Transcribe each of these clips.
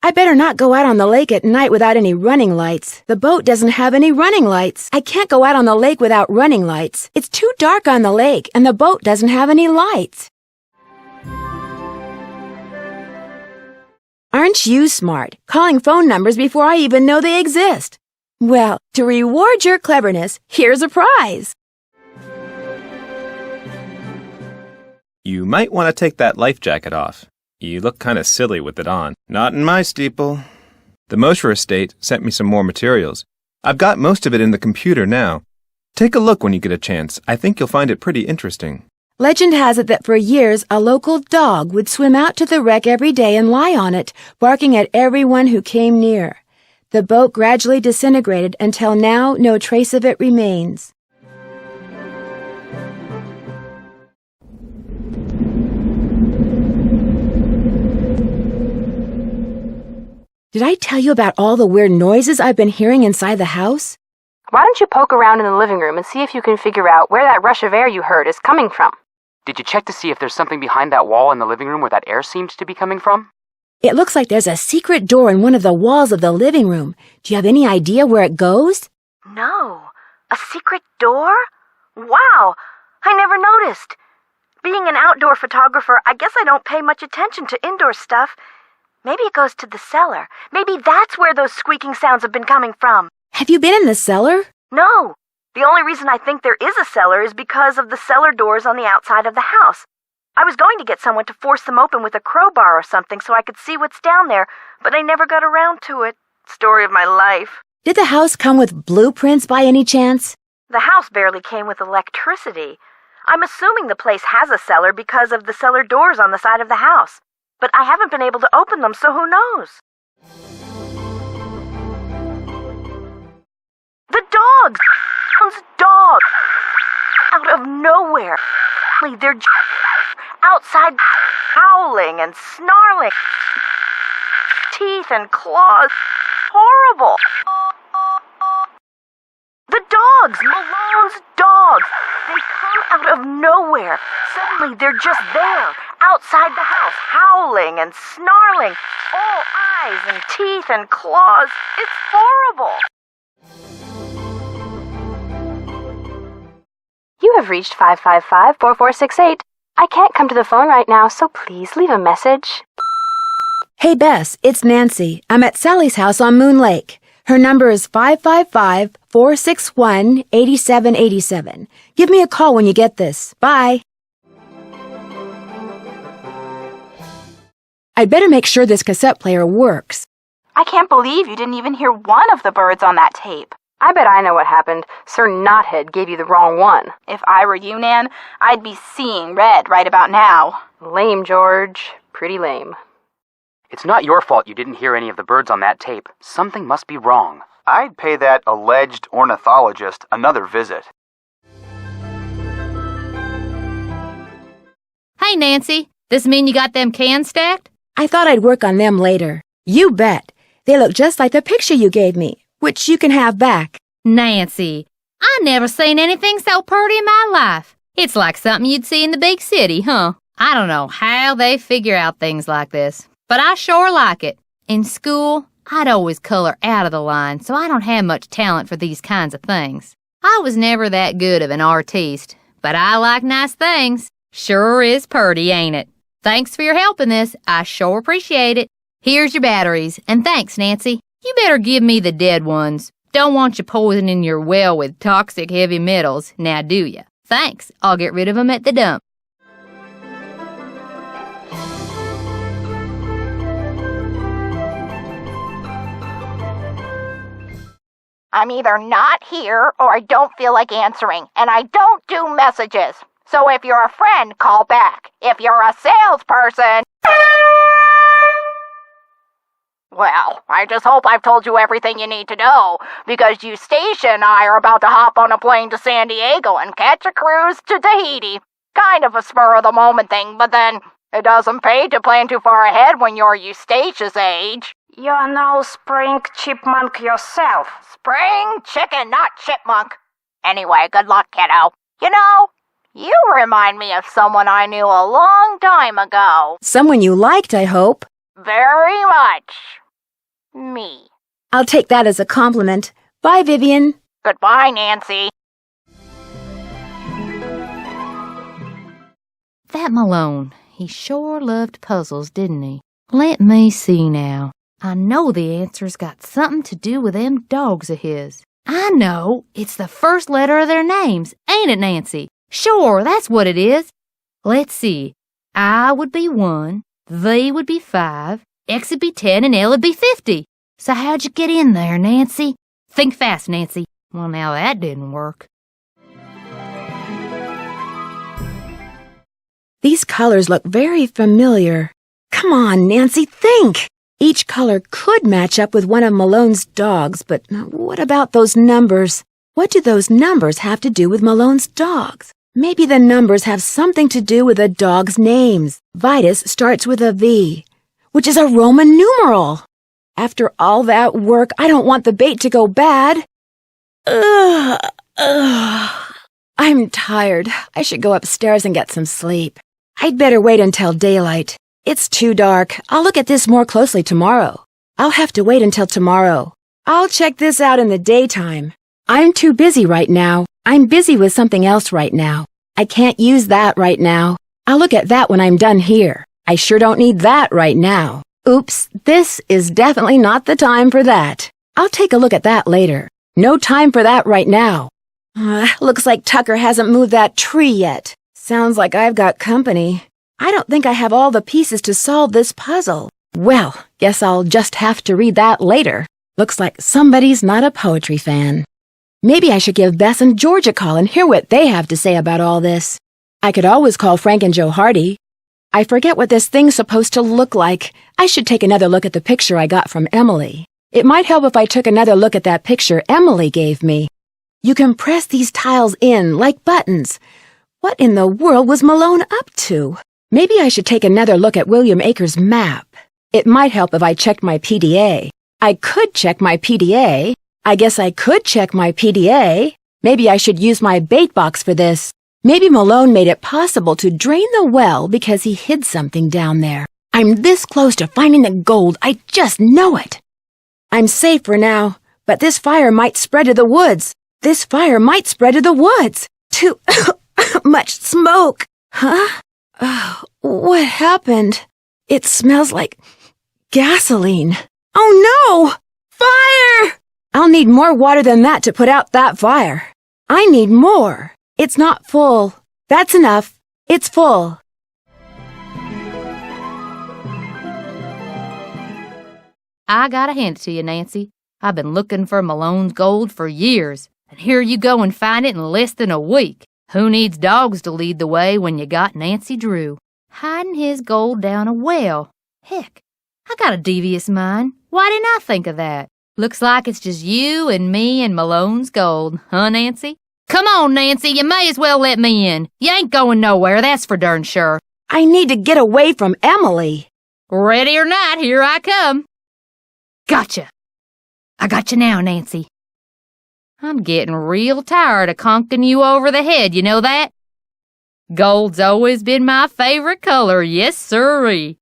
I better not go out on the lake at night without any running lights. The boat doesn't have any running lights. I can't go out on the lake without running lights. It's too dark on the lake, and the boat doesn't have any lights. Aren't you smart, calling phone numbers before I even know they exist? Well, to reward your cleverness, here's a prize. You might want to take that life jacket off. You look kind of silly with it on. Not in my steeple. The Mosher estate sent me some more materials. I've got most of it in the computer now. Take a look when you get a chance. I think you'll find it pretty interesting. Legend has it that for years, a local dog would swim out to the wreck every day and lie on it, barking at everyone who came near. The boat gradually disintegrated until now no trace of it remains. Did I tell you about all the weird noises I've been hearing inside the house? Why don't you poke around in the living room and see if you can figure out where that rush of air you heard is coming from? Did you check to see if there's something behind that wall in the living room where that air seems to be coming from? It looks like there's a secret door in one of the walls of the living room. Do you have any idea where it goes? No. A secret door? Wow! I never noticed. Being an outdoor photographer, I guess I don't pay much attention to indoor stuff. Maybe it goes to the cellar. Maybe that's where those squeaking sounds have been coming from. Have you been in the cellar? No. The only reason I think there is a cellar is because of the cellar doors on the outside of the house. I was going to get someone to force them open with a crowbar or something so I could see what's down there, but I never got around to it. Story of my life. Did the house come with blueprints by any chance? The house barely came with electricity. I'm assuming the place has a cellar because of the cellar doors on the side of the house. But I haven't been able to open them, so who knows? The dogs! Those dogs! Out of nowhere. They're outside howling and snarling. Teeth and claws. Horrible. The dogs! Malone's dogs! They come out of nowhere. Suddenly they're just there, outside the house, howling and snarling. All eyes and teeth and claws. It's horrible. You have reached 555-4468. I can't come to the phone right now, so please leave a message. Hey, Bess, it's Nancy. I'm at Sally's house on Moon Lake. Her number is 555-461-8787. Give me a call when you get this. Bye. I'd better make sure this cassette player works. I can't believe you didn't even hear one of the birds on that tape. I bet I know what happened. Sir Knothead gave you the wrong one. If I were you, Nan, I'd be seeing red right about now. Lame, George. Pretty lame. It's not your fault you didn't hear any of the birds on that tape. Something must be wrong. I'd pay that alleged ornithologist another visit. Hey, Nancy. This mean you got them cans stacked? I thought I'd work on them later. You bet. They look just like the picture you gave me, which you can have back. Nancy, I never seen anything so pretty in my life. It's like something you'd see in the big city, huh? I don't know how they figure out things like this, but I sure like it. In school, I'd always color out of the line, so I don't have much talent for these kinds of things. I was never that good of an artiste, but I like nice things. Sure is purty, ain't it? Thanks for your help in this. I sure appreciate it. Here's your batteries, and thanks, Nancy. You better give me the dead ones. Don't want you poisoning your well with toxic heavy metals, now do ya? Thanks. I'll get rid of 'em at the dump. I'm either not here or I don't feel like answering, and I don't do messages. So if you're a friend, call back. If you're a salesperson... Well, I just hope I've told you everything you need to know, because Eustacia and I are about to hop on a plane to San Diego and catch a cruise to Tahiti. Kind of a spur-of-the-moment thing, but then it doesn't pay to plan too far ahead when you're Eustacia's age. You're no spring chipmunk yourself. Spring chicken, not chipmunk. Anyway, good luck, kiddo. You know, you remind me of someone I knew a long time ago. Someone you liked, I hope. Very much. Me. I'll take that as a compliment. Bye, Vivian. Goodbye, Nancy. That Malone, he sure loved puzzles, didn't he? Let me see now. I know the answer's got something to do with them dogs of his. I know. It's the first letter of their names, ain't it, Nancy? Sure, that's what it is. Let's see. I would be 1, V would be 5, X would be 10, and L would be 50. So how'd you get in there, Nancy? Think fast, Nancy. Well, now that didn't work. These colors look very familiar. Come on, Nancy, think! Each color could match up with one of Malone's dogs, but what about those numbers? What do those numbers have to do with Malone's dogs? Maybe the numbers have something to do with the dogs' names. Vitus starts with a V, which is a Roman numeral. After all that work, I don't want the bait to go bad. I'm tired. I should go upstairs and get some sleep. I'd better wait until daylight. It's too dark. I'll look at this more closely tomorrow. I'll have to wait until tomorrow. I'll check this out in the daytime. I'm too busy right now. I'm busy with something else right now. I can't use that right now. I'll look at that when I'm done here. I sure don't need that right now. Oops, this is definitely not the time for that. I'll take a look at that later. No time for that right now. Looks like Tucker hasn't moved that tree yet. Sounds like I've got company. I don't think I have all the pieces to solve this puzzle. Well, guess I'll just have to read that later. Looks like somebody's not a poetry fan. Maybe I should give Bess and George a call and hear what they have to say about all this. I could always call Frank and Joe Hardy. I forget what this thing's supposed to look like. I should take another look at the picture I got from Emily. It might help if I took another look at that picture Emily gave me. You can press these tiles in like buttons. What in the world was Malone up to? Maybe I should take another look at William Acres' map. It might help if I checked my PDA. I could check my PDA. I guess I could check my PDA. Maybe I should use my bait box for this. Maybe Malone made it possible to drain the well because he hid something down there. I'm this close to finding the gold, I just know it. I'm safe for now, but this fire might spread to the woods. This fire might spread to the woods. Too much smoke. Huh? What happened? It smells like gasoline. Oh no! Fire! I'll need more water than that to put out that fire. I need more. It's not full. That's enough. It's full. I gotta hand it to you, Nancy. I've been looking for Malone's gold for years, and here you go and find it in less than a week. Who needs dogs to lead the way when you got Nancy Drew? Hiding his gold down a well. Heck, I got a devious mind. Why didn't I think of that? Looks like it's just you and me and Malone's gold, huh, Nancy? Come on, Nancy, you may as well let me in. You ain't going nowhere, that's for darn sure. I need to get away from Emily. Ready or not, here I come. Gotcha. I got you now, Nancy. I'm getting real tired of conking you over the head, you know that? Gold's always been my favorite color, yes sirree.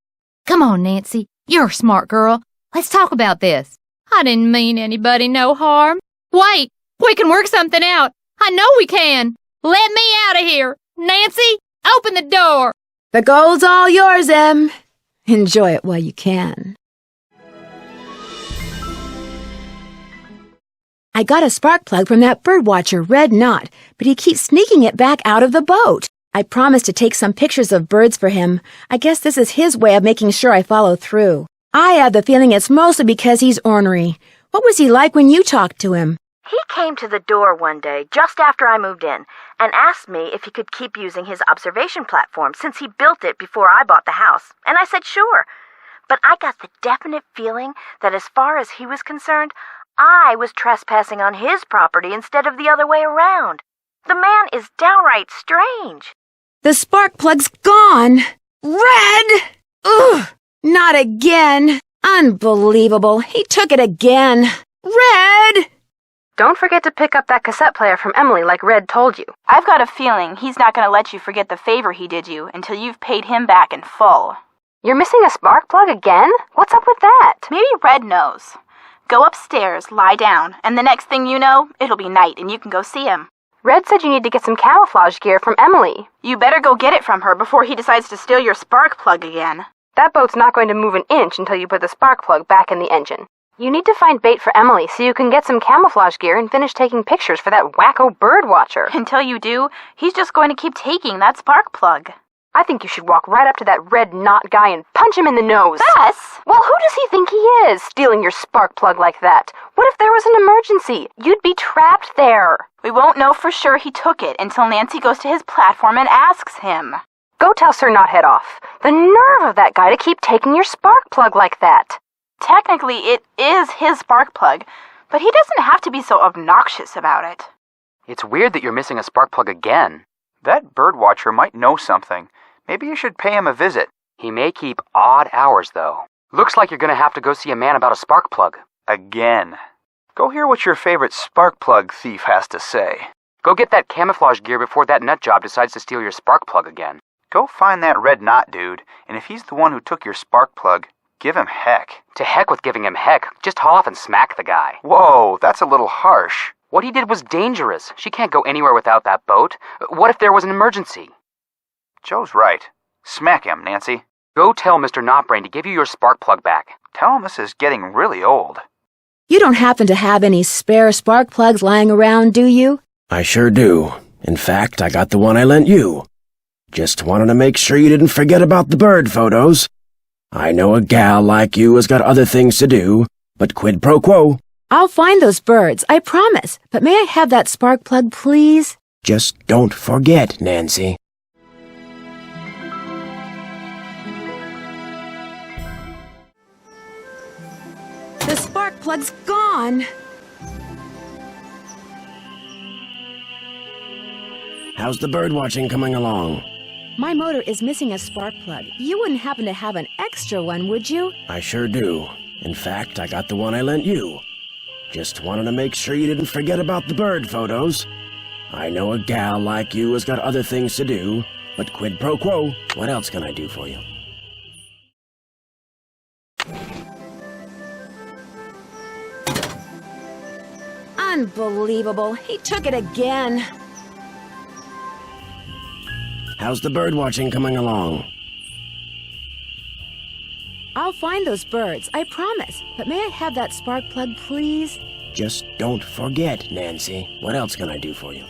Come on, Nancy, you're a smart girl. Let's talk about this. I didn't mean anybody no harm. Wait, we can work something out. I know we can. Let me out of here. Nancy, open the door. The gold's all yours, Em. Enjoy it while you can. I got a spark plug from that birdwatcher, Red Knot, but he keeps sneaking it back out of the boat. I promised to take some pictures of birds for him. I guess this is his way of making sure I follow through. I have the feeling it's mostly because he's ornery. What was he like when you talked to him? He came to the door one day, just after I moved in, and asked me if he could keep using his observation platform since he built it before I bought the house. And I said sure. But I got the definite feeling that as far as he was concerned, I was trespassing on his property instead of the other way around. The man is downright strange. The spark plug's gone. Red! Ugh! Not again. Unbelievable. He took it again. Red! Don't forget to pick up that cassette player from Emily like Red told you. I've got a feeling he's not going to let you forget the favor he did you until you've paid him back in full. You're missing a spark plug again? What's up with that? Maybe Red knows. Go upstairs, lie down, and the next thing you know, it'll be night and you can go see him. Red said you need to get some camouflage gear from Emily. You better go get it from her before he decides to steal your spark plug again. That boat's not going to move an inch until you put the spark plug back in the engine. You need to find bait for Emily so you can get some camouflage gear and finish taking pictures for that wacko birdwatcher. Until you do, he's just going to keep taking that spark plug. I think you should walk right up to that red knot guy and punch him in the nose. Bess! Well, who does he think he is, stealing your spark plug like that? What if there was an emergency? You'd be trapped there. We won't know for sure he took it until Nancy goes to his platform and asks him. Go tell Sir Knothead off. The nerve of that guy to keep taking your spark plug like that. Technically, it is his spark plug, but he doesn't have to be so obnoxious about it. It's weird that you're missing a spark plug again. That birdwatcher might know something. Maybe you should pay him a visit. He may keep odd hours, though. Looks like you're going to have to go see a man about a spark plug. Again. Go hear what your favorite spark plug thief has to say. Go get that camouflage gear before that nut job decides to steal your spark plug again. Go find that red knot dude, and if he's the one who took your spark plug, give him heck. To heck with giving him heck. Just haul off and smack the guy. Whoa, that's a little harsh. What he did was dangerous. She can't go anywhere without that boat. What if there was an emergency? Joe's right. Smack him, Nancy. Go tell Mr. Notbrain to give you your spark plug back. Tell him this is getting really old. You don't happen to have any spare spark plugs lying around, do you? I sure do. In fact, I got the one I lent you. Just wanted to make sure you didn't forget about the bird photos. I know a gal like you has got other things to do, but quid pro quo. I'll find those birds, I promise. But may I have that spark plug, please? Just don't forget, Nancy. The spark plug's gone. How's the bird watching coming along? My motor is missing a spark plug. You wouldn't happen to have an extra one, would you? I sure do. In fact, I got the one I lent you. Just wanted to make sure you didn't forget about the bird photos. I know a gal like you has got other things to do, but quid pro quo. What else can I do for you? Unbelievable. He took it again. How's the bird watching coming along? I'll find those birds, I promise. But may I have that spark plug, please? Just don't forget, Nancy. What else can I do for you?